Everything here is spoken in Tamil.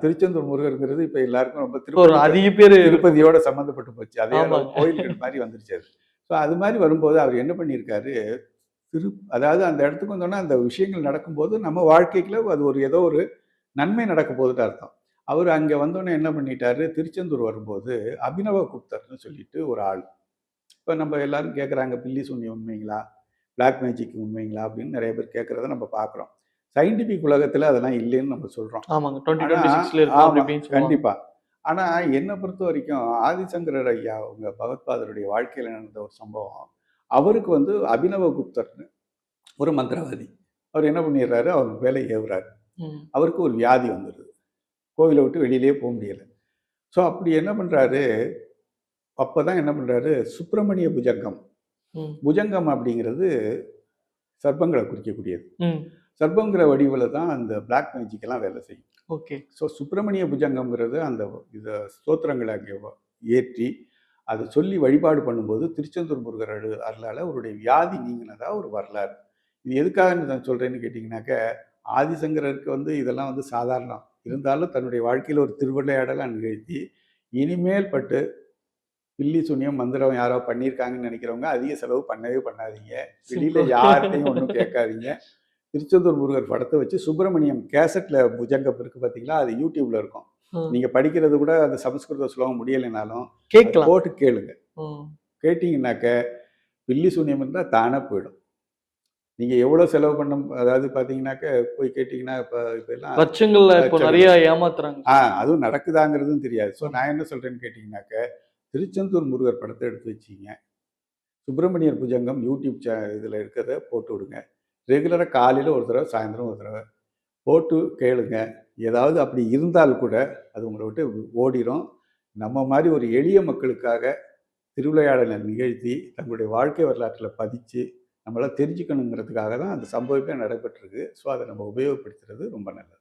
திருச்செந்தூர் முருகருங்கிறது இப்போ எல்லாருக்கும் ரொம்ப ஒரு அதிக பேர் திருப்பதியோட சம்மந்தப்பட்டு போச்சு. அதே அளவு ஆமாங்க. கோயில்கள் மாதிரி வந்துருச்சு அது. ஸோ அது மாதிரி வரும்போது அவர் என்ன பண்ணியிருக்காரு, அதாவது அந்த இடத்துக்கு வந்தோன்னா அந்த விஷயங்கள் நடக்கும்போது நம்ம வாழ்க்கைக்குள்ள அது ஒரு ஏதோ ஒரு நன்மை நடக்க போகுதுன்னு அர்த்தம். அவர் அங்கே வந்தோன்னே என்ன பண்ணிட்டாரு, திருச்செந்தூர் வரும்போது அபினவ குப்தர்னு சொல்லிட்டு ஒரு ஆள். இப்போ நம்ம எல்லாரும் கேட்குறாங்க, பில்லி சூனியம் உண்மைங்களா, பிளாக் மேஜிக் உண்மைங்களா அப்படின்னு நிறைய பேர் கேட்குறத நம்ம பார்க்குறோம். சயின்டிஃபிக் உலகத்தில் அதெல்லாம் இல்லைன்னு நம்ம சொல்கிறோம். ஆமாங்க. ஆனால் 2026ல இருக்கும் அப்படி ஆமாம், இப்படின்னு சொல்லுவாங்க. கண்டிப்பாக. ஆனால் என்னை பொறுத்த வரைக்கும் ஆதிசங்கரர் ஐயா அவங்க பகவத்பாதருடைய வாழ்க்கையில் நடந்த ஒரு சம்பவம். அவருக்கு வந்து அபினவ குப்தர்னு ஒரு மந்திரவாதி. அவர் என்ன பண்ணிடுறாரு, அவர் வேலை ஏவுறாரு. அவருக்கு ஒரு வியாதி வந்துடுது. கோவிலை விட்டு வெளியிலேயே போக முடியலை. ஸோ அப்படி என்ன பண்ணுறாரு, அப்போ தான் என்ன பண்ணுறாரு, சுப்பிரமணிய புஜங்கம். புஜங்கம் அப்படிங்கிறது சர்ப்பங்களை குறிக்கக்கூடியது. சர்ப்பங்கிற வடிவில் தான் அந்த பிளாக் மேஜிக்கெல்லாம் வேலை செய்யும். ஓகே. ஸோ சுப்பிரமணிய புஜங்கம்ங்கிறது அந்த இதை ஸ்தோத்திரங்களை அங்கே ஏற்றி அதை சொல்லி வழிபாடு பண்ணும்போது திருச்செந்தூர் முருகர் அருளால் அவருடைய வியாதி நீங்கினதா ஒரு வரலாறு. இது எதுக்காக நான் சொல்கிறேன்னு கேட்டிங்கனாக்க, ஆதிசங்கரருக்கு வந்து இதெல்லாம் வந்து சாதாரணம். இருந்தாலும் தன்னுடைய வாழ்க்கையில் ஒரு திருவிளையாடலை நிகழ்த்தி, இனிமேல் பட்டு பில்லி சூனியம் மந்திரம் யாரோ பண்ணியிருக்காங்கன்னு நினைக்கிறவங்க அதிக செலவு பண்ணவே பண்ணாதீங்க. வெளியில் யார்கிட்டையும் ஒன்றும் கேட்காதீங்க. திருச்செந்தூர் முருகர் படத்தை வச்சு சுப்பிரமணியம் கேசட்டில் புஜங்கம் இருக்குது பார்த்தீங்களா, அது யூடியூப்பில் இருக்கும். நீங்கள் படிக்கிறது கூட அந்த சமஸ்கிருத ஸ்லோகம் முடியலைனாலும் கேட்கலாம், போட்டு கேளுங்க. கேட்டிங்கனாக்க பில்லி சூனியம் இருந்தால் தானே போயிடும். நீங்கள் எவ்வளோ செலவு பண்ண, அதாவது பார்த்தீங்கன்னாக்க போய் கேட்டிங்கன்னா இப்போ எல்லாம் லட்சங்கள்ல இப்போ நிறைய ஏமாத்துறாங்க. அதுவும் நடக்குதாங்கிறதும் தெரியாது. ஸோ நான் என்ன சொல்கிறேன்னு கேட்டிங்கனாக்க, திருச்செந்தூர் முருகர் படத்தை எடுத்து வச்சிங்க, சுப்பிரமணியர் புஜங்கம் யூடியூப் இதில் இருக்கிறத போட்டு விடுங்க. ரெகுலராக காலையில் ஒரு தடவை, சாயந்தரம் ஒரு தடவை போட்டு கேளுங்க. ஏதாவது அப்படி இருந்தால் கூட அது உங்களை விட்டு ஓடிடும். நம்ம மாதிரி ஒரு எளிய மக்களுக்காக திருவிளையாடலை நிகழ்த்தி தங்களுடைய வாழ்க்கை வரலாற்றில் பதித்து நம்மளால் தெரிஞ்சுக்கணுங்கிறதுக்காக தான் அந்த சம்பவமே நடைபெற்றிருக்கு. ஸோ அதை நம்ம உபயோகப்படுத்துறது ரொம்ப நல்லது.